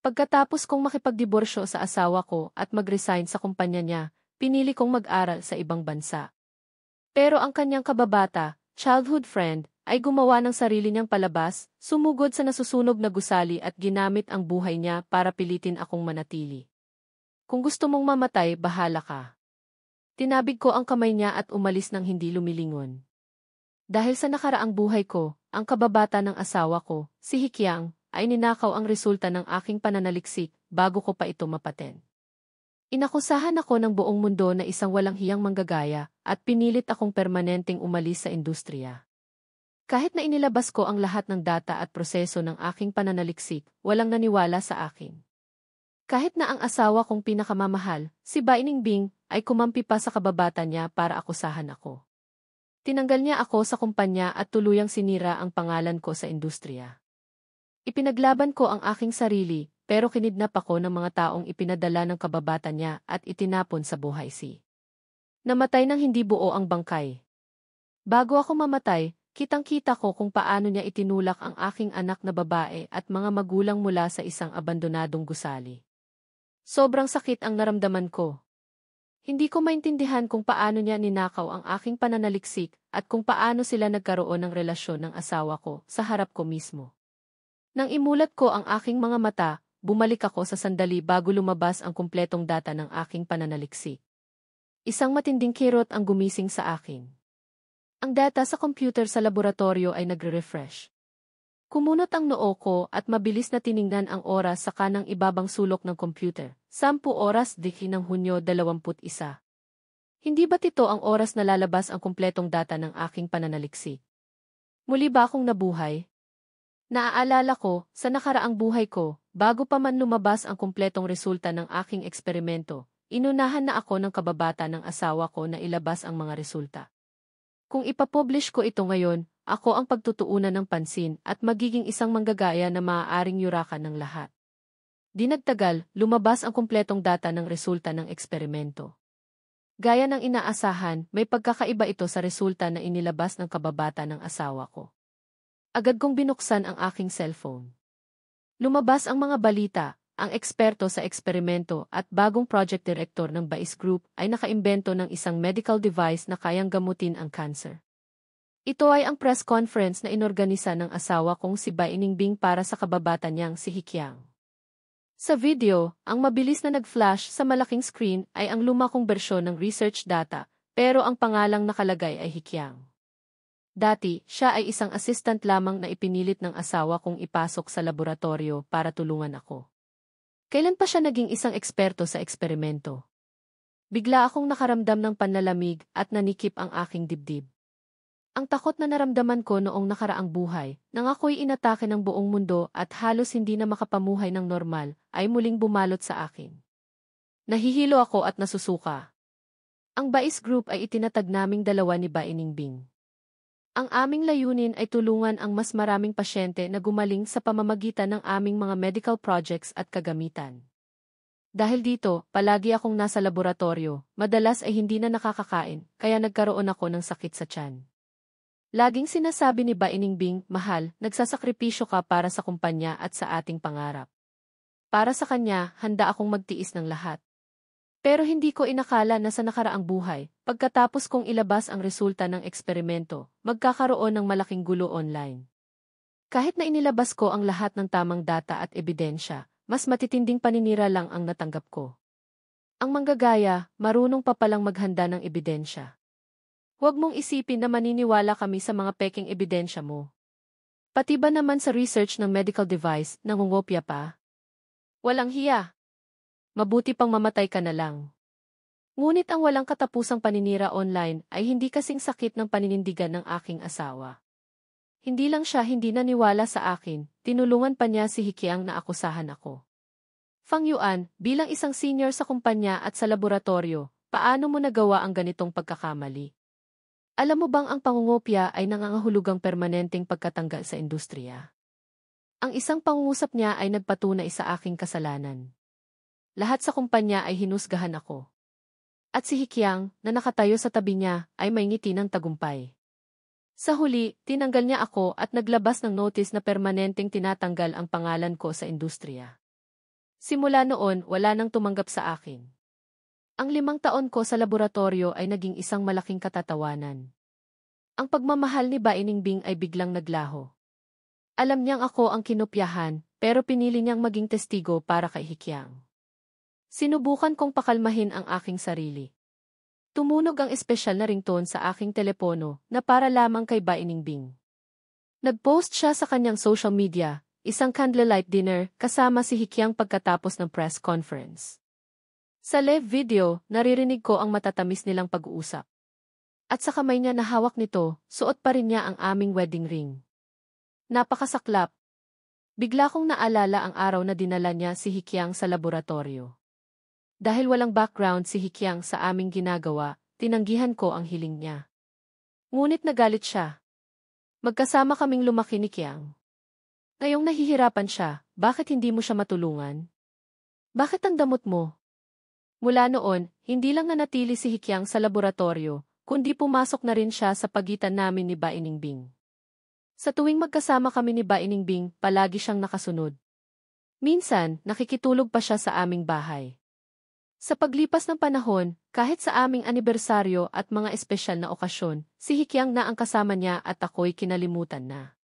Pagkatapos kong makipagdiborsyo sa asawa ko at mag-resign sa kumpanya niya, pinili kong mag-aral sa ibang bansa. Pero ang kanyang kababata, childhood friend, ay gumawa ng sarili niyang palabas, sumugod sa nasusunog na gusali at ginamit ang buhay niya para pilitin akong manatili. Kung gusto mong mamatay, bahala ka. Tinabig ko ang kamay niya at umalis nang hindi lumilingon. Dahil sa nakaraang buhay ko, ang kababata ng asawa ko, si Hikyang, ay ninakaw ang resulta ng aking pananaliksik bago ko pa ito mapaten. Inakusahan ako ng buong mundo na isang walang hiyang manggagaya at pinilit akong permanenteng umalis sa industriya. Kahit na inilabas ko ang lahat ng data at proseso ng aking pananaliksik, walang naniwala sa akin. Kahit na ang asawa kong pinakamamahal, si Bai Ningbing, ay kumampi pa sa kababata niya para akusahan ako. Tinanggal niya ako sa kumpanya at tuluyang sinira ang pangalan ko sa industriya. Ipinaglaban ko ang aking sarili, pero kinidnap ako ng mga taong ipinadala ng kababata niya at itinapon sa buhay si. Namatay nang hindi buo ang bangkay. Bago ako mamatay, kitang-kita ko kung paano niya itinulak ang aking anak na babae at mga magulang mula sa isang abandonadong gusali. Sobrang sakit ang naramdaman ko. Hindi ko maintindihan kung paano niya ninakaw ang aking pananaliksik at kung paano sila nagkaroon ng relasyon ng asawa ko sa harap ko mismo. Nang imulat ko ang aking mga mata, bumalik ako sa sandali bago lumabas ang kumpletong data ng aking pananaliksik. Isang matinding kirot ang gumising sa akin. Ang data sa computer sa laboratorio ay nagre-refresh. Kumunot ang noo ko at mabilis na tiningnan ang oras sa kanang ibabang sulok ng computer. 10 oras ng Hunyo 21. Hindi ba't ito ang oras na lalabas ang kumpletong data ng aking pananaliksik? Muli ba akong nabuhay? Naaalala ko, sa nakaraang buhay ko, bago pa man lumabas ang kumpletong resulta ng aking eksperimento, inunahan na ako ng kababata ng asawa ko na ilabas ang mga resulta. Kung ipapublish ko ito ngayon, ako ang pagtutuunan ng pansin at magiging isang manggagaya na maaaring yurakan ng lahat. Di nagtagal, lumabas ang kumpletong data ng resulta ng eksperimento. Gaya ng inaasahan, may pagkakaiba ito sa resulta na inilabas ng kababata ng asawa ko. Agad kong binuksan ang aking cellphone. Lumabas ang mga balita, ang eksperto sa eksperimento at bagong project director ng Bais Group ay nakaimbento ng isang medical device na kayang gamutin ang cancer. Ito ay ang press conference na inorganisa ng asawa kong si Bai Ningbing para sa kababata niyang si Hikyang. Sa video, ang mabilis na nag-flash sa malaking screen ay ang luma kong bersyon ng research data, pero ang pangalang nakalagay ay Hikyang. Dati, siya ay isang assistant lamang na ipinilit ng asawa kong ipasok sa laboratorio para tulungan ako. Kailan pa siya naging isang eksperto sa eksperimento? Bigla akong nakaramdam ng panlalamig at nanikip ang aking dibdib. Ang takot na naramdaman ko noong nakaraang buhay, nang ako'y inatake ng buong mundo at halos hindi na makapamuhay ng normal, ay muling bumalot sa akin. Nahihilo ako at nasusuka. Ang Bais Group ay itinatag naming dalawa ni Bai Ningbing. Ang aming layunin ay tulungan ang mas maraming pasyente na gumaling sa pamamagitan ng aming mga medical projects at kagamitan. Dahil dito, palagi akong nasa laboratorio, madalas ay hindi na nakakakain, kaya nagkaroon ako ng sakit sa tiyan. Laging sinasabi ni Bai Ningbing, mahal, nagsasakripisyo ka para sa kumpanya at sa ating pangarap. Para sa kanya, handa akong magtiis ng lahat. Pero hindi ko inakala na sa nakaraang buhay, pagkatapos kong ilabas ang resulta ng eksperimento, magkakaroon ng malaking gulo online. Kahit na inilabas ko ang lahat ng tamang data at ebidensya, mas matitinding paninira lang ang natanggap ko. Ang manggagaya, marunong pa palang maghanda ng ebidensya. Huwag mong isipin na maniniwala kami sa mga peking ebidensya mo. Pati ba naman sa research ng medical device, nangungopya pa? Walang hiya. Mabuti pang mamatay ka na lang. Ngunit ang walang katapusang paninira online ay hindi kasing sakit ng paninindigan ng aking asawa. Hindi lang siya hindi naniwala sa akin, tinulungan pa niya si Hikyang na akusahan ako. Fang Yuan, bilang isang senior sa kumpanya at sa laboratorio, paano mo nagawa ang ganitong pagkakamali? Alam mo bang ang pangungopya ay nangangahulugang permanenteng pagkatanggal sa industriya? Ang isang pangungusap niya ay nagpatunay sa aking kasalanan. Lahat sa kumpanya ay hinusgahan ako. At si Hikyang, na nakatayo sa tabi niya, ay may ngiti ng tagumpay. Sa huli, tinanggal niya ako at naglabas ng notice na permanenteng tinatanggal ang pangalan ko sa industriya. Simula noon, wala nang tumanggap sa akin. Ang 5 taon ko sa laboratorio ay naging isang malaking katatawanan. Ang pagmamahal ni Bainingbing ay biglang naglaho. Alam niyang ako ang kinopyahan, pero pinili niyang maging testigo para kay Hikyang. Sinubukan kong pakalmahin ang aking sarili. Tumunog ang espesyal na ringtone sa aking telepono na para lamang kay Bainingbing. Nag-post siya sa kanyang social media, isang candlelight dinner kasama si Hikyang pagkatapos ng press conference. Sa live video, naririnig ko ang matatamis nilang pag-uusap. At sa kamay niya na hawak nito, suot pa rin niya ang aming wedding ring. Napakasaklap. Bigla kong naalala ang araw na dinala niya si Hikyang sa laboratorio. Dahil walang background si Hikyang sa aming ginagawa, tinanggihan ko ang hiling niya. Ngunit nagalit siya. Magkasama kaming lumaki ni Kyang. Ngayong nahihirapan siya, bakit hindi mo siya matulungan? Bakit ang damot mo? Mula noon, hindi lang nanatili si Hikyang sa laboratorio, kundi pumasok na rin siya sa pagitan namin ni Bainingbing. Sa tuwing magkasama kami ni Bainingbing, palagi siyang nakasunod. Minsan, nakikitulog pa siya sa aming bahay. Sa paglipas ng panahon, kahit sa aming anibersaryo at mga espesyal na okasyon, si Hikyang na ang kasama niya at ako'y kinalimutan na.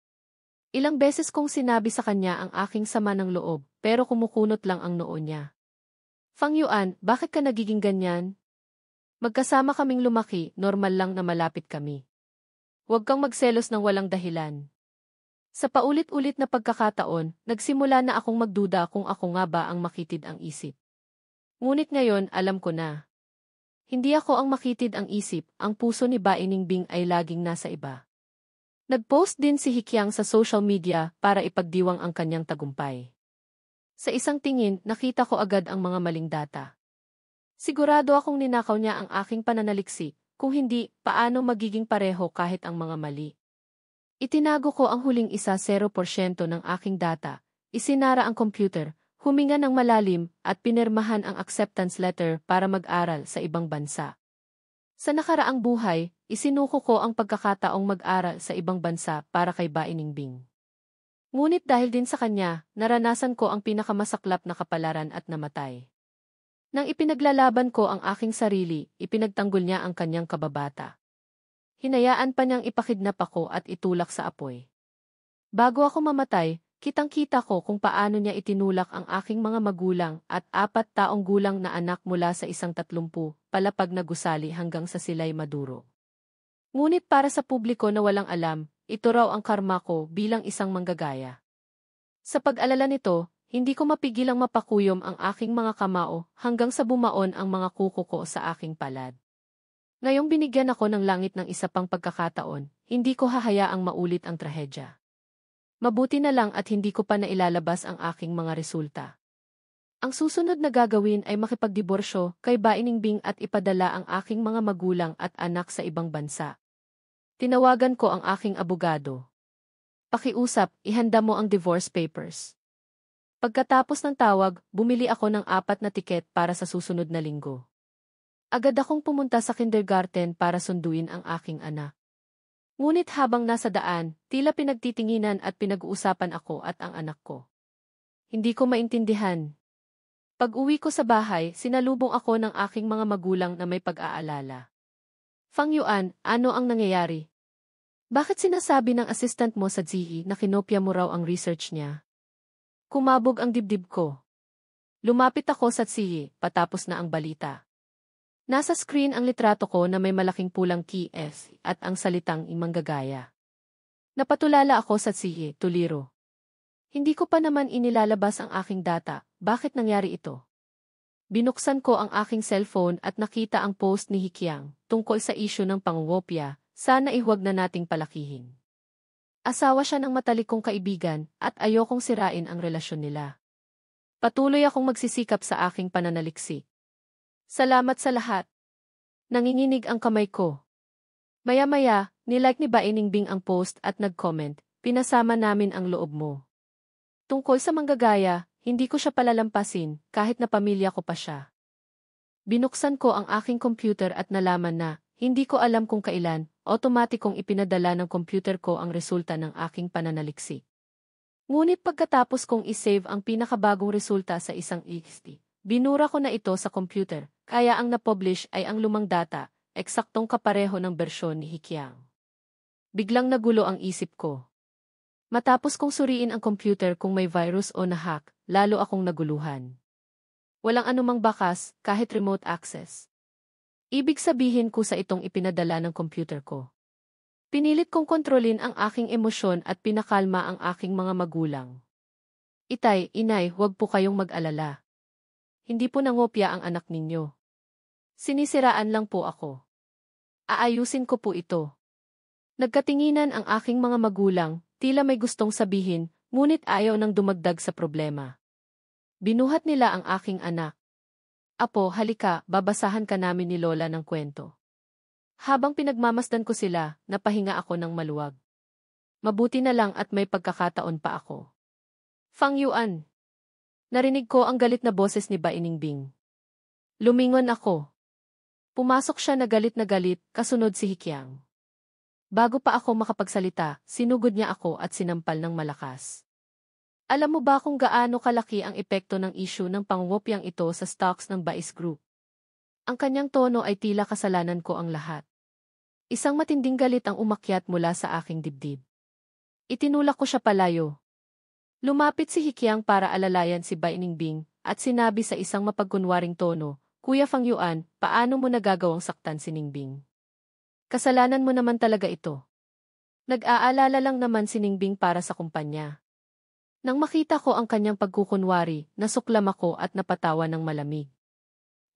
Ilang beses kong sinabi sa kanya ang aking sama ng loob, pero kumukunot lang ang noo niya. Fang Yuan, bakit ka nagiging ganyan? Magkasama kaming lumaki, normal lang na malapit kami. Huwag kang magselos ng walang dahilan. Sa paulit-ulit na pagkakataon, nagsimula na akong magduda kung ako nga ba ang makitid ang isip. Ngunit ngayon, alam ko na. Hindi ako ang makitid ang isip, ang puso ni Bainingbing ay laging nasa iba. Nag-post din si Hikyang sa social media para ipagdiwang ang kanyang tagumpay. Sa isang tingin, nakita ko agad ang mga maling data. Sigurado akong ninakaw niya ang aking pananaliksik, kung hindi, paano magiging pareho kahit ang mga mali. Itinago ko ang huling 0% ng aking data, isinara ang computer, huminga ng malalim at pinirmahan ang acceptance letter para mag-aral sa ibang bansa. Sa nakaraang buhay, isinuko ko ang pagkakataong mag-aral sa ibang bansa para kay Bainingbing. Ngunit dahil din sa kanya, naranasan ko ang pinakamasaklap na kapalaran at namatay. Nang ipinaglalaban ko ang aking sarili, ipinagtanggol niya ang kanyang kababata. Hinayaan pa niyang ipakidnap ako at itulak sa apoy. Bago ako mamatay, kitang-kita ko kung paano niya itinulak ang aking mga magulang at 4 taong gulang na anak mula sa 130 palapag na gusali hanggang sa sila'y maduro. Ngunit para sa publiko na walang alam, ito raw ang karma ko bilang isang manggagaya. Sa pag-alala nito, hindi ko mapigilang mapakuyom ang aking mga kamao hanggang sa bumaon ang mga kuko ko sa aking palad. Ngayong binigyan ako ng langit ng isa pang pagkakataon, hindi ko hahayaang maulit ang trahedya. Mabuti na lang at hindi ko pa nailalabas ang aking mga resulta. Ang susunod na gagawin ay makipagdiborsyo kay Bainingbing at ipadala ang aking mga magulang at anak sa ibang bansa. Tinawagan ko ang aking abogado. Pakiusap, ihanda mo ang divorce papers. Pagkatapos ng tawag, bumili ako ng 4 na tiket para sa susunod na linggo. Agad akong pumunta sa kindergarten para sunduin ang aking anak. Ngunit habang nasa daan, tila pinagtitinginan at pinag-uusapan ako at ang anak ko. Hindi ko maintindihan. Pag-uwi ko sa bahay, sinalubong ako ng aking mga magulang na may pag-aalala. Fang Yuan, ano ang nangyayari? Bakit sinasabi ng assistant mo sa ZE na kinopya mo raw ang research niya? Kumabog ang dibdib ko. Lumapit ako sa ZE, patapos na ang balita. Nasa screen ang litrato ko na may malaking pulang KS at ang salitang imanggagaya. Napatulala ako sa ZE, tuliro. Hindi ko pa naman inilalabas ang aking data, bakit nangyari ito? Binuksan ko ang aking cellphone at nakita ang post ni Hikyang tungkol sa isyu ng pangungopya, sana ihuwag na nating palakihin. Asawa siya ng matalikong kaibigan at ayokong sirain ang relasyon nila. Patuloy akong magsisikap sa aking pananaliksik. Salamat sa lahat. Nanginginig ang kamay ko. Maya-maya, nilike ni Bainingbing ang post at nag-comment, pinasama namin ang loob mo. Tungkol sa manggagaya, hindi ko siya palalampasin kahit na pamilya ko pa siya. Binuksan ko ang aking computer at nalaman na, hindi ko alam kung kailan, otomatikong ipinadala ng computer ko ang resulta ng aking pananaliksik. Ngunit pagkatapos kong isave ang pinakabagong resulta sa isang XT, binura ko na ito sa computer, kaya ang na-publish ay ang lumang data, eksaktong kapareho ng bersyon ni Hikiang. Biglang nagulo ang isip ko. Matapos kong suriin ang computer kung may virus o na-hack, lalo akong naguluhan. Walang anumang bakas, kahit remote access. Ibig sabihin ko sa itong ipinadala ng computer ko. Pinilit kong kontrolin ang aking emosyon at pinakalma ang aking mga magulang. Itay, inay, huwag po kayong mag-alala. Hindi po nangopya ang anak ninyo. Sinisiraan lang po ako. Aayusin ko po ito. Nagkatinginan ang aking mga magulang, tila may gustong sabihin, ngunit ayaw nang dumagdag sa problema. Binuhat nila ang aking anak. Apo, halika, babasahan ka namin ni Lola ng kwento. Habang pinagmamasdan ko sila, napahinga ako ng maluwag. Mabuti na lang at may pagkakataon pa ako. Fang Yuan. Narinig ko ang galit na boses ni Ba Iningbing. Lumingon ako. Pumasok siya na galit, kasunod si Hikiang. Bago pa ako makapagsalita, sinugod niya ako at sinampal ng malakas. Alam mo ba kung gaano kalaki ang epekto ng issue ng pangungopyang ito sa stocks ng Bais Group? Ang kanyang tono ay tila kasalanan ko ang lahat. Isang matinding galit ang umakyat mula sa aking dibdib. Itinulak ko siya palayo. Lumapit si Hikiang para alalayan si Ba Iningbing at sinabi sa isang mapagkunwaring tono, Kuya Fang Yuan, paano mo nagagawang saktan si Ningbing? Kasalanan mo naman talaga ito. Nag-aalala lang naman si Ningbing para sa kumpanya. Nang makita ko ang kanyang pagkukunwari, nasuklam ako at napatawa ng malamig.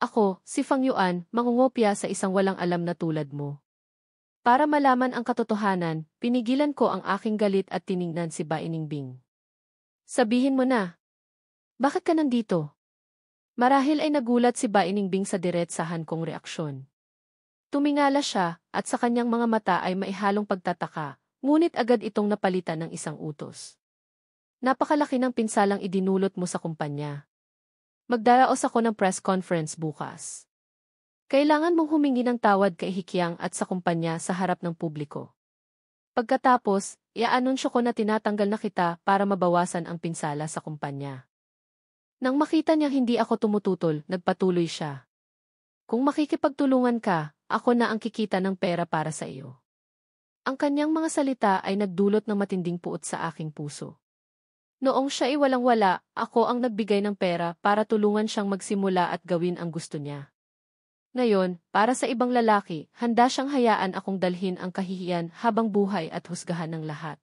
Ako, si Fang Yuan, mangungopya sa isang walang alam na tulad mo. Para malaman ang katotohanan, pinigilan ko ang aking galit at tiningnan si Ba Iningbing. Sabihin mo na. Bakit ka nandito? Marahil ay nagulat si Ba Iningbing sa diretsahan kong reaksyon. Tumingala siya, at sa kanyang mga mata ay maihalong pagtataka, ngunit agad itong napalitan ng isang utos. Napakalaki ng pinsalang idinulot mo sa kumpanya. Magdaraos ako ng press conference bukas. Kailangan mong humingi ng tawad kay Hikiang at sa kumpanya sa harap ng publiko. Pagkatapos, i-anunsyo ko na tinatanggal na kita para mabawasan ang pinsala sa kumpanya. Nang makita niyang hindi ako tumututol, nagpatuloy siya. Kung makikipagtulungan ka, ako na ang kikita ng pera para sa iyo. Ang kanyang mga salita ay nagdulot ng matinding puot sa aking puso. Noong siya ay walang-wala, ako ang nagbigay ng pera para tulungan siyang magsimula at gawin ang gusto niya. Ngayon, para sa ibang lalaki, handa siyang hayaan akong dalhin ang kahihiyan habang buhay at husgahan ng lahat.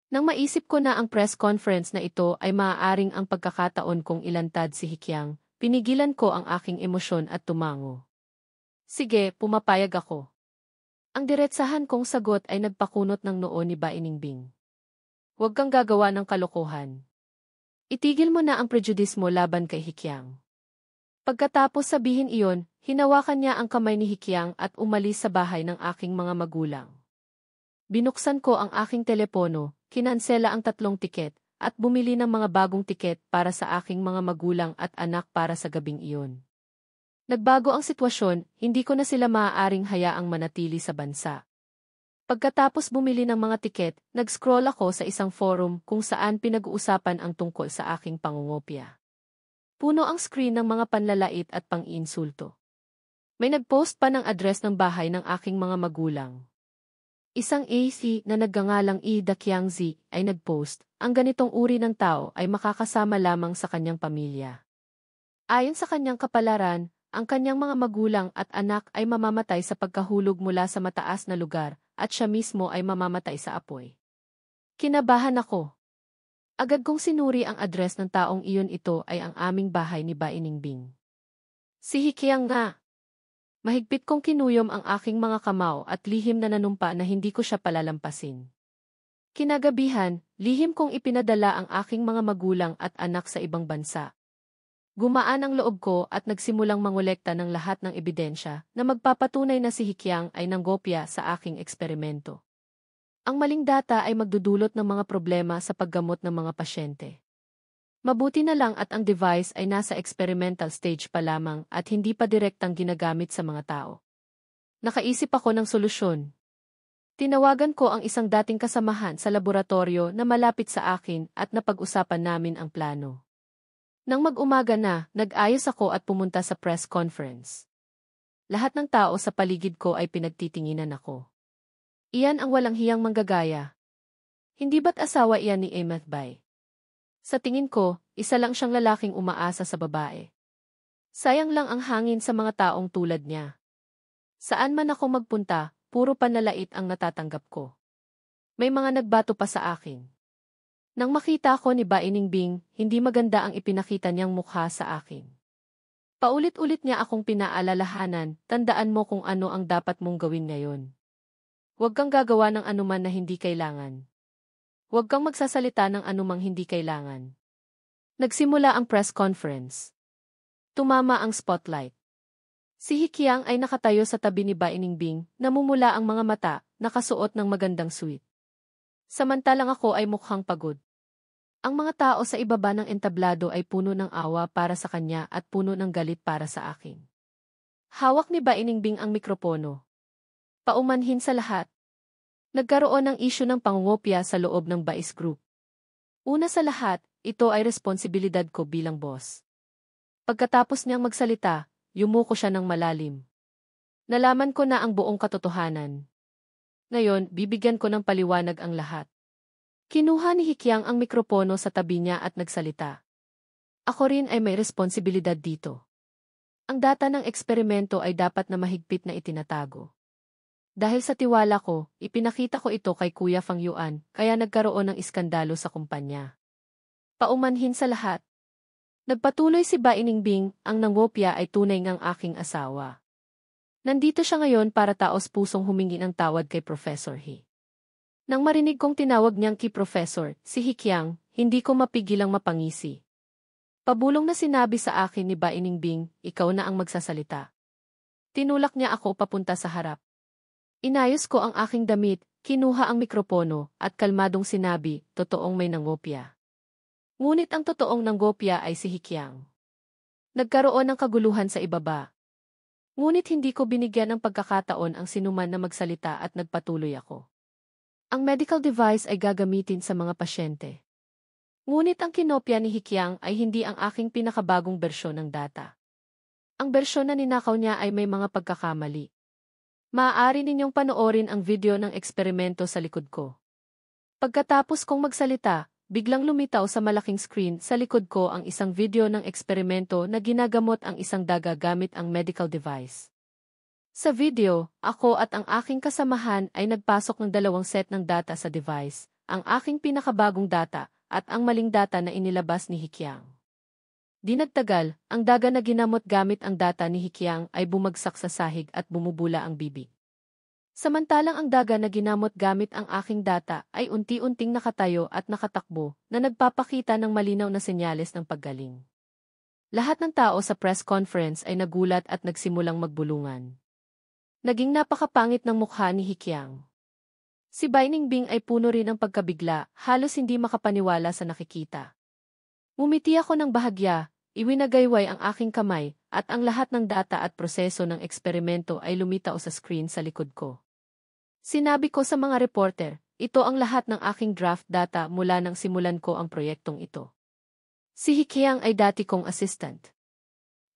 Nang maisip ko na ang press conference na ito ay maaaring ang pagkakataon kong ilantad si Hikiang, pinigilan ko ang aking emosyon at tumango. Sige, pumapayag ako. Ang diretsahan kong sagot ay nagpakunot ng noo ni Ba Iningbing. Huwag kang gagawa ng kalokohan. Itigil mo na ang prejudice mo laban kay Hikiang. Pagkatapos sabihin iyon, hinawakan niya ang kamay ni Hikiang at umalis sa bahay ng aking mga magulang. Binuksan ko ang aking telepono, kinansela ang 3 tiket, at bumili ng mga bagong tiket para sa aking mga magulang at anak para sa gabing iyon. Nagbago ang sitwasyon, hindi ko na sila maaaring hayaang manatili sa bansa. Pagkatapos bumili ng mga tiket, nag-scroll ako sa isang forum kung saan pinag-uusapan ang tungkol sa aking pangungopya. Puno ang screen ng mga panlalait at pang-iinsulto. May nag-post pa ng address ng bahay ng aking mga magulang. Isang AC na nagngangalang Dakyangzi ay nag-post, ang ganitong uri ng tao ay makakasama lamang sa kanyang pamilya. Ayon sa kanyang kapalaran, ang kanyang mga magulang at anak ay mamamatay sa pagkahulog mula sa mataas na lugar, at siya mismo ay mamamatay sa apoy. Kinabahan ako. Agad kong sinuri ang address ng taong iyon, ito ay ang aming bahay ni Ba Iningbing. Si Hikiang nga. Mahigpit kong kinuyom ang aking mga kamao at lihim na nanumpa na hindi ko siya palalampasin. Kinagabihan, lihim kong ipinadala ang aking mga magulang at anak sa ibang bansa. Gumaan ang loob ko at nagsimulang mangolekta ng lahat ng ebidensya na magpapatunay na si Hikiang ay nanggopya sa aking eksperimento. Ang maling data ay magdudulot ng mga problema sa paggamot ng mga pasyente. Mabuti na lang at ang device ay nasa experimental stage pa lamang at hindi pa direktang ginagamit sa mga tao. Nakaisip ako ng solusyon. Tinawagan ko ang isang dating kasamahan sa laboratorio na malapit sa akin at napag-usapan namin ang plano. Nang mag-umaga na, nag-ayos ako at pumunta sa press conference. Lahat ng tao sa paligid ko ay pinagtitinginan ako. Iyan ang walang hiyang manggagaya. Hindi ba't asawa iyan ni Emmett Bay? Sa tingin ko, isa lang siyang lalaking umaasa sa babae. Sayang lang ang hangin sa mga taong tulad niya. Saan man ako magpunta, puro panlalait ang natatanggap ko. May mga nagbato pa sa akin. Nang makita ko ni Baining Bing, hindi maganda ang ipinakita niyang mukha sa akin. Paulit-ulit niya akong pinaalalahanan, tandaan mo kung ano ang dapat mong gawin ngayon. Huwag kang gagawa ng anuman na hindi kailangan. Huwag kang magsasalita ng anumang hindi kailangan. Nagsimula ang press conference. Tumama ang spotlight. Si Hikiang ay nakatayo sa tabi ni Baining Bing, namumula ang mga mata, nakasuot ng magandang suit. Samantalang ako ay mukhang pagod. Ang mga tao sa ibaba ng entablado ay puno ng awa para sa kanya at puno ng galit para sa akin. Hawak ni Baining Bing ang mikropono. Paumanhin sa lahat. Nagkaroon ng isyu ng pangungopya sa loob ng Bais Group. Una sa lahat, ito ay responsibilidad ko bilang boss. Pagkatapos niyang magsalita, yumuko siya ng malalim. Nalaman ko na ang buong katotohanan. Ngayon, bibigyan ko ng paliwanag ang lahat. Kinuha ni Hikiang ang mikropono sa tabi niya at nagsalita. Ako rin ay may responsibilidad dito. Ang data ng eksperimento ay dapat na mahigpit na itinatago. Dahil sa tiwala ko, ipinakita ko ito kay Kuya Fang Yuan, kaya nagkaroon ng iskandalo sa kumpanya. Paumanhin sa lahat. Nagpatuloy si Baining Bing, ang nangopya ay tunay ngang aking asawa. Nandito siya ngayon para taos-pusong humingi ng tawad kay Professor He. Nang marinig kong tinawag niyang ki-professor, si Hikiang, hindi ko mapigilang mapangisi. Pabulong na sinabi sa akin ni Baining Bing, ikaw na ang magsasalita. Tinulak niya ako papunta sa harap. Inayos ko ang aking damit, kinuha ang mikropono, at kalmadong sinabi, totoong may nangopya. Ngunit ang totoong nanggopya ay si Hikiang. Nagkaroon ng kaguluhan sa ibaba. Ngunit hindi ko binigyan ng pagkakataon ang sinuman na magsalita at nagpatuloy ako. Ang medical device ay gagamitin sa mga pasyente. Ngunit ang kinopya ni Hikiang ay hindi ang aking pinakabagong bersyon ng data. Ang bersyon na ninakaw niya ay may mga pagkakamali. Maaari ninyong panoorin ang video ng eksperimento sa likod ko. Pagkatapos kong magsalita, biglang lumitaw sa malaking screen sa likod ko ang isang video ng eksperimento na ginagamot ang isang daga gamit ang medical device. Sa video, ako at ang aking kasamahan ay nagpasok ng 2 set ng data sa device, ang aking pinakabagong data at ang maling data na inilabas ni Hikiang. Di nagtagal, ang daga na ginamot gamit ang data ni Hikiang ay bumagsak sa sahig at bumubula ang bibig. Samantalang ang daga na ginamot gamit ang aking data ay unti-unting nakatayo at nakatakbo na nagpapakita ng malinaw na senyales ng paggaling. Lahat ng tao sa press conference ay nagulat at nagsimulang magbulungan. Naging napakapangit ng mukha ni Hikiang. Si Baining Bing ay puno rin ng pagkabigla, halos hindi makapaniwala sa nakikita. Ngumiti ako ng bahagya, iwinagayway ang aking kamay, at ang lahat ng data at proseso ng eksperimento ay lumitaw sa screen sa likod ko. Sinabi ko sa mga reporter, ito ang lahat ng aking draft data mula nang simulan ko ang proyektong ito. Si Hikiang ay dati kong assistant.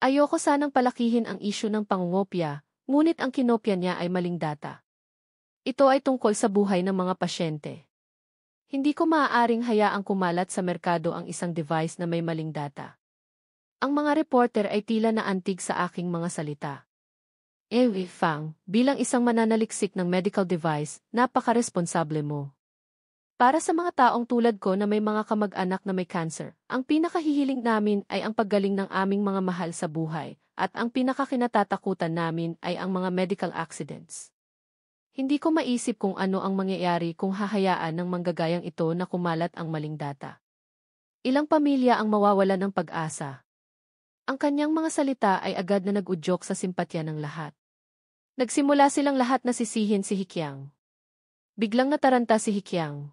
Ayoko sanang palakihin ang isyu ng pangungopya, ngunit ang kinopya niya ay maling data. Ito ay tungkol sa buhay ng mga pasyente. Hindi ko maaaring hayaang kumalat sa merkado ang isang device na may maling data. Ang mga reporter ay tila naantig sa aking mga salita. Fang, bilang isang mananaliksik ng medical device, napaka-responsable mo. Para sa mga taong tulad ko na may mga kamag-anak na may cancer, ang pinakahihiling namin ay ang paggaling ng aming mga mahal sa buhay, at ang pinakakinatatakutan namin ay ang mga medical accidents. Hindi ko maisip kung ano ang mangyayari kung hahayaan ng manggagayang ito na kumalat ang maling data. Ilang pamilya ang mawawala ng pag-asa. Ang kanyang mga salita ay agad na nag-udyok sa simpatya ng lahat. Nagsimula silang lahat na sisihin si Hikiang. Biglang nataranta si Hikiang.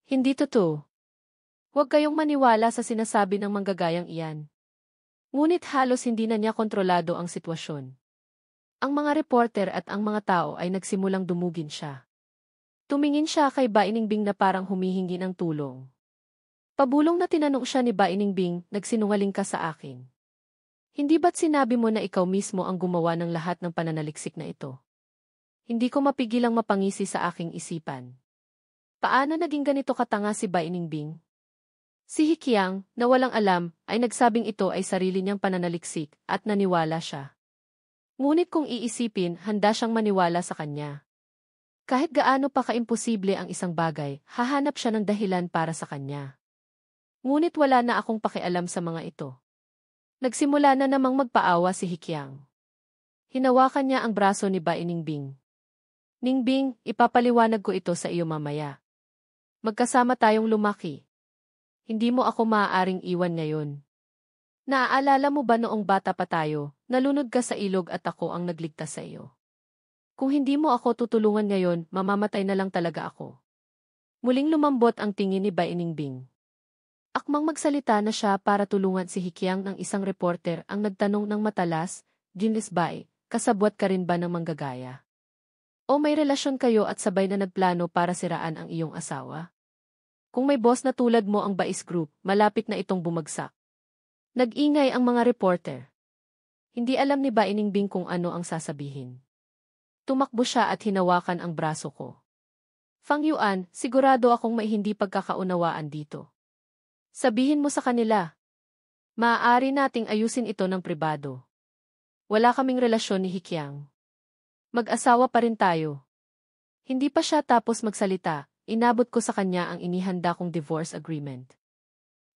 Hindi totoo. Huwag kayong maniwala sa sinasabi ng manggagayang iyan. Ngunit halos hindi na niya kontrolado ang sitwasyon. Ang mga reporter at ang mga tao ay nagsimulang dumugin siya. Tumingin siya kay Bainingbing na parang humihingi ng tulong. Pabulong na tinanong siya ni Bainingbing, nagsinungaling ka sa akin. Hindi ba't sinabi mo na ikaw mismo ang gumawa ng lahat ng pananaliksik na ito? Hindi ko mapigilang mapangisi sa aking isipan. Paano naging ganito katanga si Bainingbing? Si Hikiang, na walang alam, ay nagsabing ito ay sarili niyang pananaliksik at naniwala siya. Ngunit kung iisipin, handa siyang maniwala sa kanya. Kahit gaano pa kaimposible ang isang bagay, hahanap siya ng dahilan para sa kanya. Ngunit wala na akong pakialam sa mga ito. Nagsimula na namang magpaawa si Hikiang. Hinawakan niya ang braso ni Bainingbing. Ningbing, ipapaliwanag ko ito sa iyo mamaya. Magkasama tayong lumaki. Hindi mo ako maaaring iwan ngayon. Naaalala mo ba noong bata pa tayo, nalunod ka sa ilog at ako ang nagligtas sa iyo? Kung hindi mo ako tutulungan ngayon, mamamatay na lang talaga ako. Muling lumambot ang tingin ni Bainingbing. Akmang magsalita na siya para tulungan si Hikiang ng isang reporter ang nagtanong ng matalas, Jinlis Bai, kasabwat ka rin ba ng manggagaya? O may relasyon kayo at sabay na nagplano para siraan ang iyong asawa? Kung may boss na tulad mo ang Bais Group, malapit na itong bumagsak. Nag-ingay ang mga reporter. Hindi alam ni Bainingbing kung ano ang sasabihin. Tumakbo siya at hinawakan ang braso ko. Fang Yuan, sigurado akong may hindi pagkakaunawaan dito. Sabihin mo sa kanila. Maaari nating ayusin ito ng pribado. Wala kaming relasyon ni Hikiang. Mag-asawa pa rin tayo. Hindi pa siya tapos magsalita, inabot ko sa kanya ang inihanda kong divorce agreement.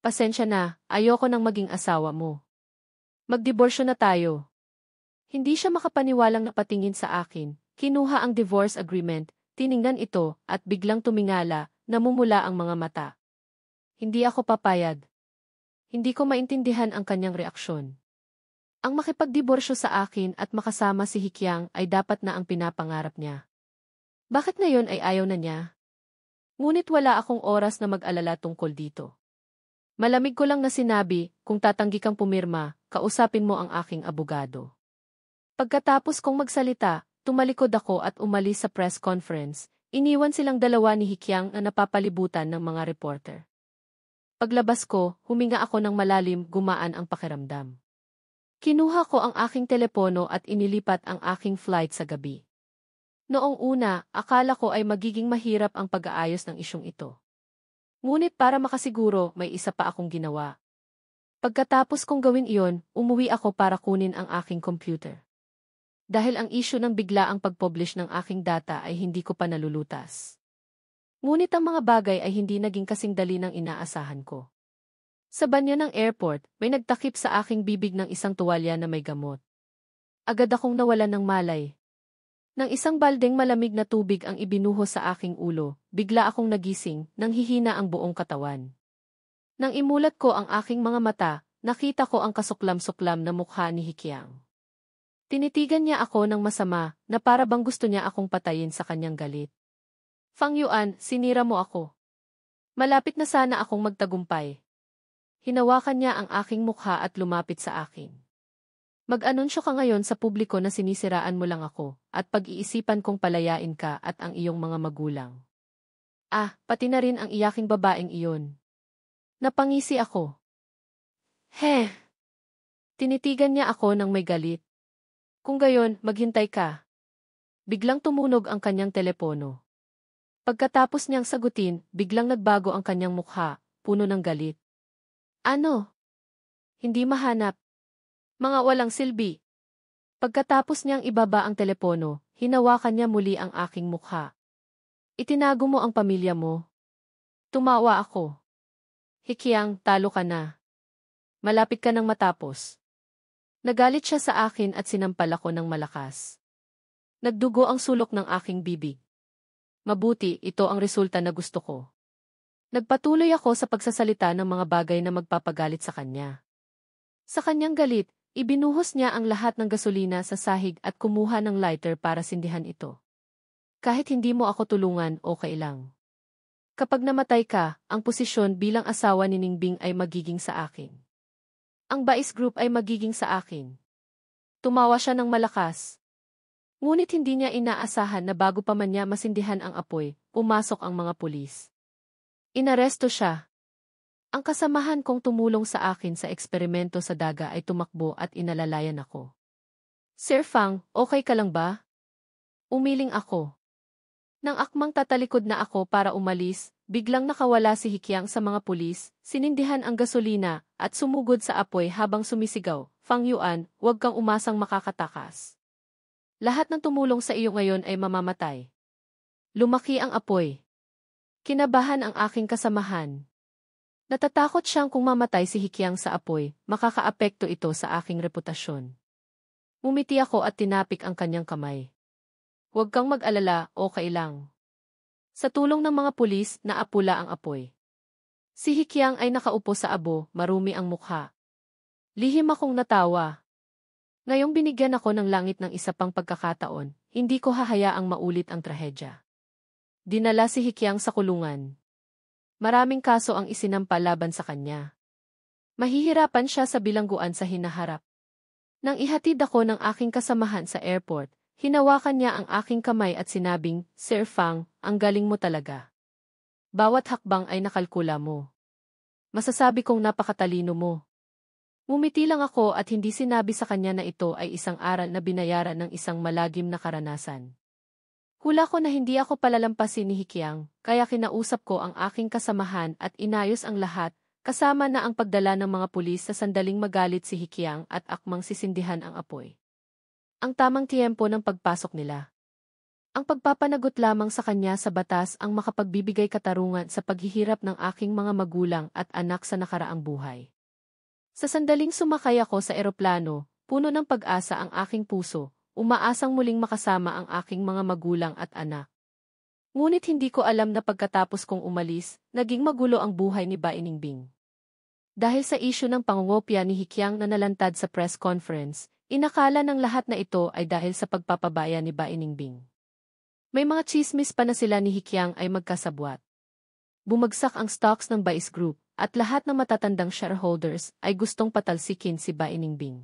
Pasensya na, ayoko nang maging asawa mo. Magdiborsyo na tayo. Hindi siya makapaniwalang napatingin sa akin, kinuha ang divorce agreement, tiningnan ito, at biglang tumingala, namumula ang mga mata. Hindi ako papayag. Hindi ko maintindihan ang kanyang reaksyon. Ang makipagdiborsyo sa akin at makasama si Hikiang ay dapat na ang pinapangarap niya. Bakit ngayon ay ayaw na niya? Ngunit wala akong oras na mag-alala tungkol dito. Malamig ko lang na sinabi, kung tatanggi kang pumirma, kausapin mo ang aking abogado. Pagkatapos kong magsalita, tumalikod ako at umalis sa press conference, iniwan silang dalawa ni Hikiang na napapalibutan ng mga reporter. Paglabas ko, huminga ako ng malalim, gumaan ang pakiramdam. Kinuha ko ang aking telepono at inilipat ang aking flight sa gabi. Noong una, akala ko ay magiging mahirap ang pag-aayos ng isyong ito. Ngunit para makasiguro, may isa pa akong ginawa. Pagkatapos kong gawin iyon, umuwi ako para kunin ang aking computer. Dahil ang issue ng biglaang pag-publish ng aking data ay hindi ko pa nalulutas. Ngunit ang mga bagay ay hindi naging kasing dali ng inaasahan ko. Sa banyo ng airport, may nagtakip sa aking bibig ng isang tuwalya na may gamot. Agad akong nawalan ng malay. Nang isang baldeng malamig na tubig ang ibinuhos sa aking ulo, bigla akong nagising, nang hihina ang buong katawan. Nang imulat ko ang aking mga mata, nakita ko ang kasuklam-suklam na mukha ni Hikiang. Tinitigan niya ako ng masama, na para bang gusto niya akong patayin sa kanyang galit. Fang Yuan, sinira mo ako. Malapit na sana akong magtagumpay. Hinawakan niya ang aking mukha at lumapit sa akin. Mag-anunsyo ka ngayon sa publiko na sinisiraan mo lang ako, at pag-iisipan kong palayain ka at ang iyong mga magulang. Pati na rin ang iyaking babaeng iyon. Napangisi ako. Tinitigan niya ako ng may galit. Kung gayon, maghintay ka. Biglang tumunog ang kanyang telepono. Pagkatapos niyang sagutin, biglang nagbago ang kanyang mukha, puno ng galit. Ano? Hindi mahanap. Mga walang silbi. Pagkatapos niyang ibaba ang telepono, hinawakan niya muli ang aking mukha. Itinago mo ang pamilya mo. Tumawa ako. Hikiang, talo ka na. Malapit ka nang matapos. Nagalit siya sa akin at sinampal ako ng malakas. Nagdugo ang sulok ng aking bibig. Mabuti, ito ang resulta na gusto ko. Nagpatuloy ako sa pagsasalita ng mga bagay na magpapagalit sa kanya. Sa kanyang galit, ibinuhos niya ang lahat ng gasolina sa sahig at kumuha ng lighter para sindihan ito. Kahit hindi mo ako tulungan, okay lang. Kapag namatay ka, ang posisyon bilang asawa ni Ningbing ay magiging sa akin. Ang Bais Group ay magiging sa akin. Tumawa siya ng malakas. Ngunit hindi niya inaasahan na bago pa man niya masindihan ang apoy, pumasok ang mga pulis. Inaresto siya. Ang kasamahan kong tumulong sa akin sa eksperimento sa daga ay tumakbo at inalalayan ako. Sir Fang, okay ka lang ba? Umiling ako. Nang akmang tatalikod na ako para umalis, biglang nakawala si Hikyang sa mga pulis, sinindihan ang gasolina, at sumugod sa apoy habang sumisigaw, Fang Yuan, huwag kang umasang makakatakas. Lahat ng tumulong sa iyo ngayon ay mamamatay. Lumaki ang apoy. Kinabahan ang aking kasamahan. Natatakot siyang kung mamatay si Hikyang sa apoy, makakaapekto ito sa aking reputasyon. Umiti ako at tinapik ang kanyang kamay. Huwag kang mag-alala, okay lang. Sa tulong ng mga pulis, naapula ang apoy. Si Hikyang ay nakaupo sa abo, marumi ang mukha. Lihim akong natawa. Ngayong binigyan ako ng langit ng isa pang pagkakataon, hindi ko hahayaang maulit ang trahedya. Dinala si Hikyang sa kulungan. Maraming kaso ang isinampa laban sa kanya. Mahihirapan siya sa bilangguan sa hinaharap. Nang ihatid ako ng aking kasamahan sa airport, hinawakan niya ang aking kamay at sinabing, Sir Fang, ang galing mo talaga. Bawat hakbang ay nakalkula mo. Masasabi kong napakatalino mo. Ngumiti lang ako at hindi sinabi sa kanya na ito ay isang aral na binayaran ng isang malagim na karanasan. Hula ko na hindi ako palalampasin ni Hikyang, kaya kinausap ko ang aking kasamahan at inayos ang lahat, kasama na ang pagdala ng mga pulis sa sandaling magalit si Hikyang at akmang sisindihan ang apoy. Ang tamang tiyempo ng pagpasok nila. Ang pagpapanagot lamang sa kanya sa batas ang makapagbibigay katarungan sa paghihirap ng aking mga magulang at anak sa nakaraang buhay. Sa sandaling sumakay ako sa eroplano, puno ng pag-asa ang aking puso, umaasang muling makasama ang aking mga magulang at anak. Ngunit hindi ko alam na pagkatapos kong umalis, naging magulo ang buhay ni Bai Ningbing. Dahil sa isyu ng pangungopia ni Hikyang na nalantad sa press conference, inakala ng lahat na ito ay dahil sa pagpapabaya ni Bai Ningbing. May mga chismis pa na sila ni Hikyang ay magkasabwat. Bumagsak ang stocks ng Bais Group, at lahat ng matatandang shareholders ay gustong patalsikin si Bai Ningbing.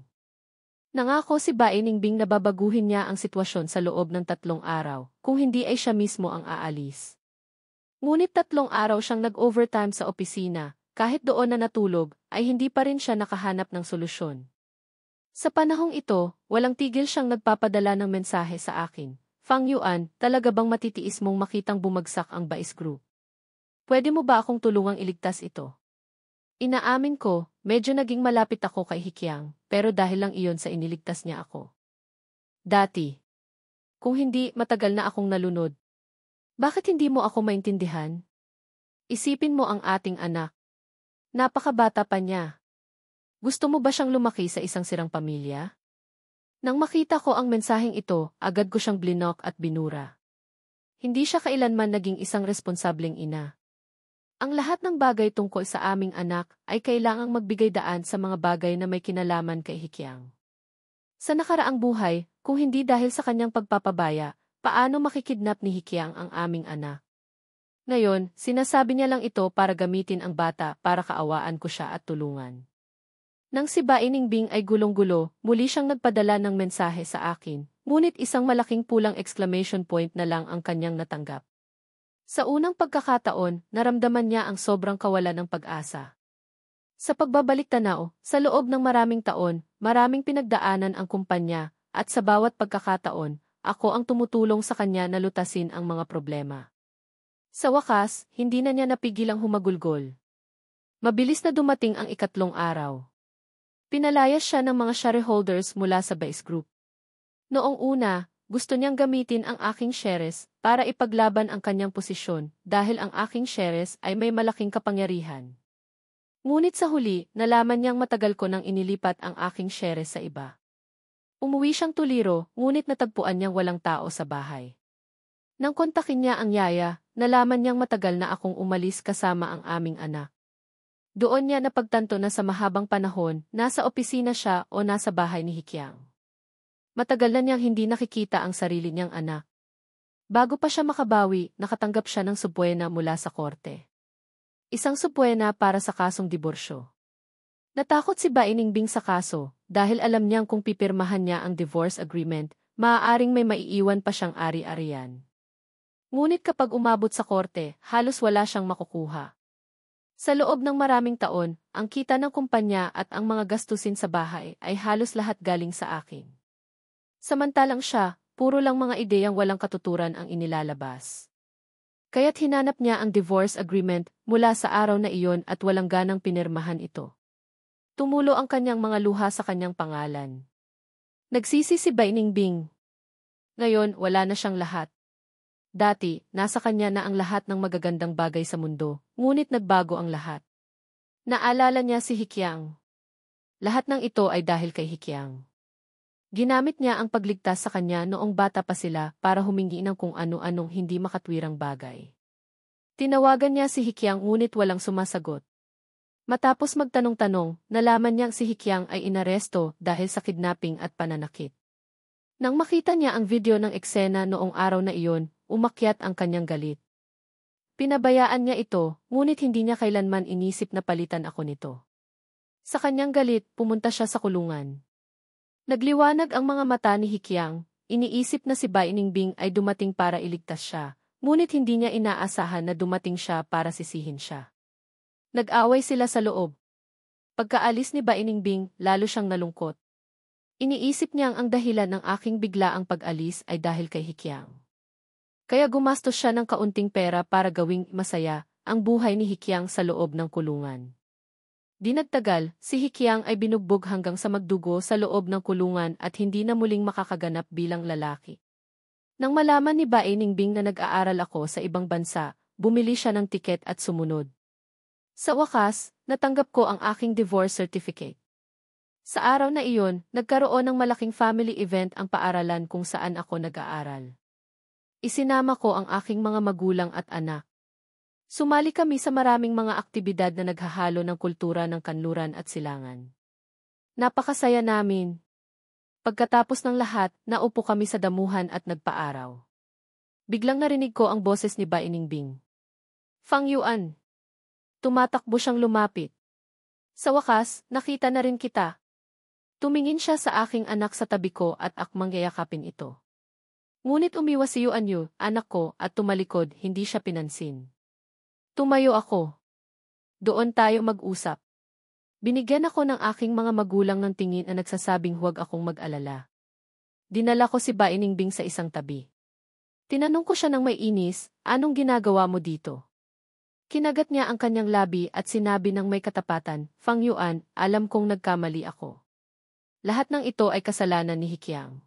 Nangako si Bai Ningbing na babaguhin niya ang sitwasyon sa loob ng 3 araw, kung hindi ay siya mismo ang aalis. Ngunit 3 araw siyang nag-overtime sa opisina, kahit doon na natulog, ay hindi pa rin siya nakahanap ng solusyon. Sa panahong ito, walang tigil siyang nagpapadala ng mensahe sa akin. Fang Yuan, talaga bang matitiis mong makitang bumagsak ang Bais Group? Pwede mo ba akong tulungang iligtas ito? Inaamin ko, medyo naging malapit ako kay Hikyang, pero dahil lang iyon sa iniligtas niya ako. Dati. Kung hindi, matagal na akong nalunod. Bakit hindi mo ako maintindihan? Isipin mo ang ating anak. Napakabata pa niya. Gusto mo ba siyang lumaki sa isang sirang pamilya? Nang makita ko ang mensaheng ito, agad ko siyang blinok at binura. Hindi siya kailanman naging isang responsableng ina. Ang lahat ng bagay tungkol sa aming anak ay kailangang magbigay daan sa mga bagay na may kinalaman kay Hikyang. Sa nakaraang buhay, kung hindi dahil sa kanyang pagpapabaya, paano makikidnap ni Hikyang ang aming anak? Ngayon, sinasabi niya lang ito para gamitin ang bata para kaawaan ko siya at tulungan. Nang si Bai Ningbing ay gulong-gulo, muli siyang nagpadala ng mensahe sa akin, ngunit isang malaking pulang exclamation point na lang ang kanyang natanggap. Sa unang pagkakataon, naramdaman niya ang sobrang kawalan ng pag-asa. Sa pagbabalik tanaw, sa loob ng maraming taon, maraming pinagdaanan ang kumpanya, at sa bawat pagkakataon, ako ang tumutulong sa kanya na lutasin ang mga problema. Sa wakas, hindi na niya napigilang humagulgol. Mabilis na dumating ang 3 araw. Pinalayas siya ng mga shareholders mula sa Bais Group. Noong una, gusto niyang gamitin ang aking shares para ipaglaban ang kanyang posisyon dahil ang aking shares ay may malaking kapangyarihan. Ngunit sa huli, nalaman niyang matagal ko nang inilipat ang aking shares sa iba. Umuwi siyang tuliro, ngunit natagpuan niyang walang tao sa bahay. Nang kontakin niya ang yaya, nalaman niyang matagal na akong umalis kasama ang aming anak. Doon niya napagtanto na sa mahabang panahon, nasa opisina siya o nasa bahay ni Hikyang. Matagal na niyang hindi nakikita ang sarili niyang anak. Bago pa siya makabawi, nakatanggap siya ng subwena mula sa korte. Isang subwena para sa kasong diborsyo. Natakot si Bai Ningbing sa kaso, dahil alam niyang kung pipirmahan niya ang divorce agreement, maaaring may maiiwan pa siyang ari-arian. Ngunit kapag umabot sa korte, halos wala siyang makukuha. Sa loob ng maraming taon, ang kita ng kumpanya at ang mga gastusin sa bahay ay halos lahat galing sa akin. Samantalang siya, puro lang mga ideyang walang katuturan ang inilalabas. Kaya't hinanap niya ang divorce agreement mula sa araw na iyon at walang ganang pinirmahan ito. Tumulo ang kanyang mga luha sa kanyang pangalan. Nagsisi si Bai Ningbing. Ngayon, wala na siyang lahat. Dati, nasa kanya na ang lahat ng magagandang bagay sa mundo, ngunit nagbago ang lahat. Naalala niya si Hikyang. Lahat ng ito ay dahil kay Hikyang. Ginamit niya ang pagligtas sa kanya noong bata pa sila para humingi ng kung ano-anong hindi makatwirang bagay. Tinawagan niya si Hikyang ngunit walang sumasagot. Matapos magtanong-tanong, nalaman niyang si Hikyang ay inaresto dahil sa kidnapping at pananakit. Nang makita niya ang video ng eksena noong araw na iyon, umakyat ang kanyang galit. Pinabayaan niya ito, ngunit hindi niya kailanman inisip na palitan ako nito. Sa kanyang galit, pumunta siya sa kulungan. Nagliwanag ang mga mata ni Hikyang, iniisip na si Bai Ningbing ay dumating para iligtas siya, ngunit hindi niya inaasahan na dumating siya para sisihin siya. Nag-away sila sa loob. Pagkaalis ni Bai Ningbing, lalo siyang nalungkot. Iniisip niyang ang dahilan ng aking biglaang pag-alis ay dahil kay Hikyang. Kaya gumastos siya ng kaunting pera para gawing masaya ang buhay ni Hikyang sa loob ng kulungan. Di nagtagal, si Hikyang ay binugbog hanggang sa magdugo sa loob ng kulungan at hindi na muling makakaganap bilang lalaki. Nang malaman ni Bai Ningbing na nag-aaral ako sa ibang bansa, bumili siya ng tiket at sumunod. Sa wakas, natanggap ko ang aking divorce certificate. Sa araw na iyon, nagkaroon ng malaking family event ang paaralan kung saan ako nag-aaral. Isinama ko ang aking mga magulang at anak. Sumali kami sa maraming mga aktibidad na naghahalo ng kultura ng kanluran at silangan. Napakasaya namin. Pagkatapos ng lahat, naupo kami sa damuhan at nagpaaraw. Biglang narinig ko ang boses ni Bai Ningbing. Fang Yuan. Tumatakbo siyang lumapit. Sa wakas, nakita na rin kita. Tumingin siya sa aking anak sa tabi ko at akmang yayakapin ito. Ngunit umiwas si Yuan Yu, anak ko, at tumalikod, hindi siya pinansin. Tumayo ako. Doon tayo mag-usap. Binigyan ako ng aking mga magulang ng tingin na nagsasabing huwag akong mag-alala. Dinala ko si Bai Ningbing sa isang tabi. Tinanong ko siya ng may inis, anong ginagawa mo dito? Kinagat niya ang kanyang labi at sinabi ng may katapatan, Fang Yuan, alam kong nagkamali ako. Lahat ng ito ay kasalanan ni Hikyang.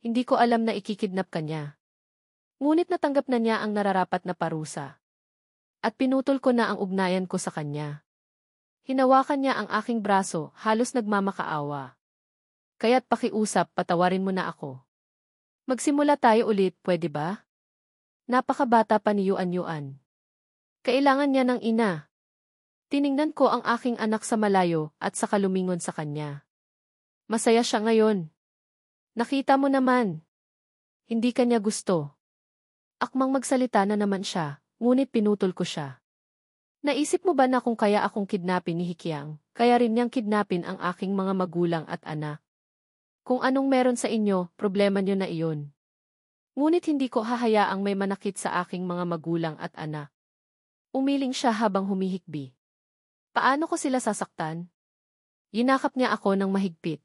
Hindi ko alam na ikikidnap ka niya. Ngunit natanggap na niya ang nararapat na parusa. At pinutol ko na ang ugnayan ko sa kanya. Hinawakan niya ang aking braso, halos nagmamakaawa. Kaya't pakiusap, patawarin mo na ako. Magsimula tayo ulit, pwede ba? Napakabata pa ni Yuan Yuan. Kailangan niya ng ina. Tiningnan ko ang aking anak sa malayo at saka lumingon sa kanya. Masaya siya ngayon. Nakita mo naman. Hindi kanya gusto. Akmang magsalita na naman siya, ngunit pinutol ko siya. Naisip mo ba na kung kaya akong kidnapin ni Hikyang, kaya rin niyang kidnapin ang aking mga magulang at anak? Kung anong meron sa inyo, problema niyo na iyon. Ngunit hindi ko hahayaang may manakit sa aking mga magulang at anak. Umiling siya habang humihikbi. Paano ko sila sasaktan? Yinakap niya ako ng mahigpit.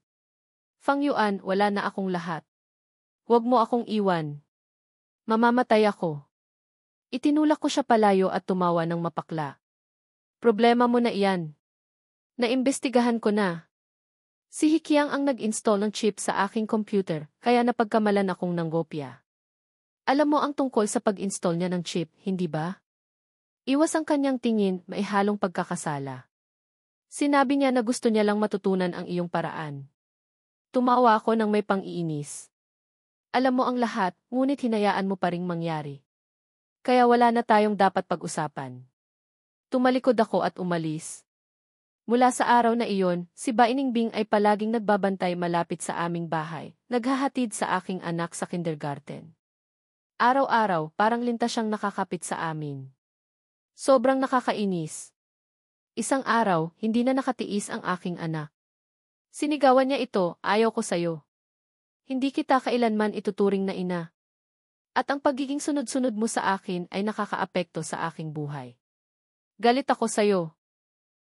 Fang Yuan, wala na akong lahat. Huwag mo akong iwan. Mamamatay ako. Itinulak ko siya palayo at tumawa ng mapakla. Problema mo na iyan. Naimbestigahan ko na. Si Hikyang ang nag-install ng chip sa aking computer, kaya napagkamalan akong nanggopya. Alam mo ang tungkol sa pag-install niya ng chip, hindi ba? Iwas ang kanyang tingin, may halong pagkakasala. Sinabi niya na gusto niya lang matutunan ang iyong paraan. Tumawa ako ng may pang-iinis. Alam mo ang lahat, ngunit hinayaan mo pa ring mangyari. Kaya wala na tayong dapat pag-usapan. Tumalikod ako at umalis. Mula sa araw na iyon, si Bai Ningbing ay palaging nagbabantay malapit sa aming bahay, naghahatid sa aking anak sa kindergarten. Araw-araw, parang linta siyang nakakapit sa amin. Sobrang nakakainis. Isang araw, hindi na nakatiis ang aking anak. Sinigawan niya ito, ayaw ko sayo. Hindi kita kailanman ituturing na ina. At ang pagiging sunod-sunod mo sa akin ay nakakaapekto sa aking buhay. Galit ako sa'yo.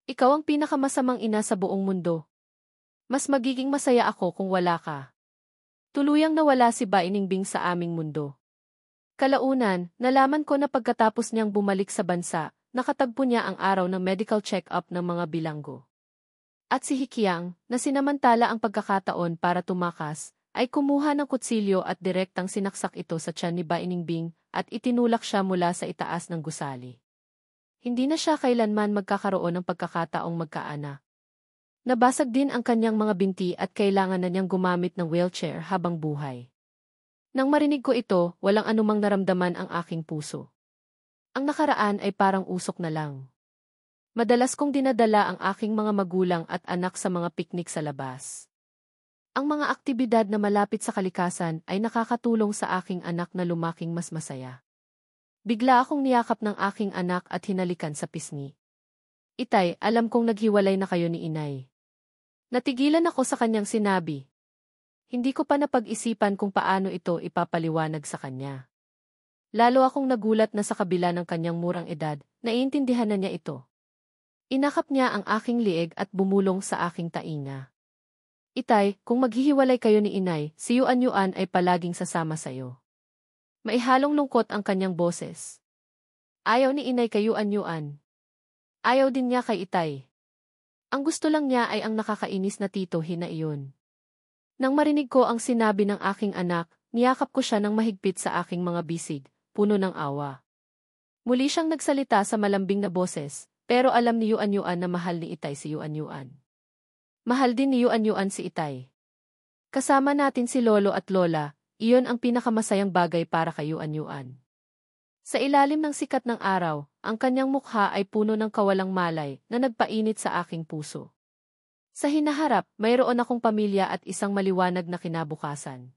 Ikaw ang pinakamasamang ina sa buong mundo. Mas magiging masaya ako kung wala ka. Tuluyang nawala si Bainingbing sa aming mundo. Kalaunan, nalaman ko na pagkatapos niyang bumalik sa bansa, nakatagpo niya ang araw ng medical check-up ng mga bilanggo. At si Hikiang, na sinamantala ang pagkakataon para tumakas, ay kumuha ng kutsilyo at direktang sinaksak ito sa tiyan ni Bainingbing at itinulak siya mula sa itaas ng gusali. Hindi na siya kailanman magkakaroon ng pagkakataong magkaanak. Nabasag din ang kanyang mga binti at kailangan na niyang gumamit ng wheelchair habang buhay. Nang marinig ko ito, walang anumang naramdaman ang aking puso. Ang nakaraan ay parang usok na lang. Madalas kong dinadala ang aking mga magulang at anak sa mga piknik sa labas. Ang mga aktibidad na malapit sa kalikasan ay nakakatulong sa aking anak na lumaking mas masaya. Bigla akong niyakap ng aking anak at hinalikan sa pisngi. Itay, alam kong naghiwalay na kayo ni inay. Natigilan ako sa kanyang sinabi. Hindi ko pa napag-isipan kung paano ito ipapaliwanag sa kanya. Lalo akong nagulat na sa kabila ng kanyang murang edad, naiintindihan na niya ito. Inakap niya ang aking lieg at bumulong sa aking tainga. Itay, kung maghihiwalay kayo ni inay, si Yuan ay palaging sasama sayo. Maihalong lungkot ang kanyang boses. Ayaw ni inay kay Yuan. Ayaw din niya kay itay. Ang gusto lang niya ay ang nakakainis na titohin na iyon. Nang marinig ko ang sinabi ng aking anak, niyakap ko siya ng mahigpit sa aking mga bisig, puno ng awa. Muli siyang nagsalita sa malambing na boses, pero alam ni Yuan na mahal ni itay si Yuan. Mahal din ni Yuan si itay. Kasama natin si lolo at lola, iyon ang pinakamasayang bagay para kay Yuan. Sa ilalim ng sikat ng araw, ang kanyang mukha ay puno ng kawalang malay na nagpainit sa aking puso. Sa hinaharap, mayroon akong pamilya at isang maliwanag na kinabukasan.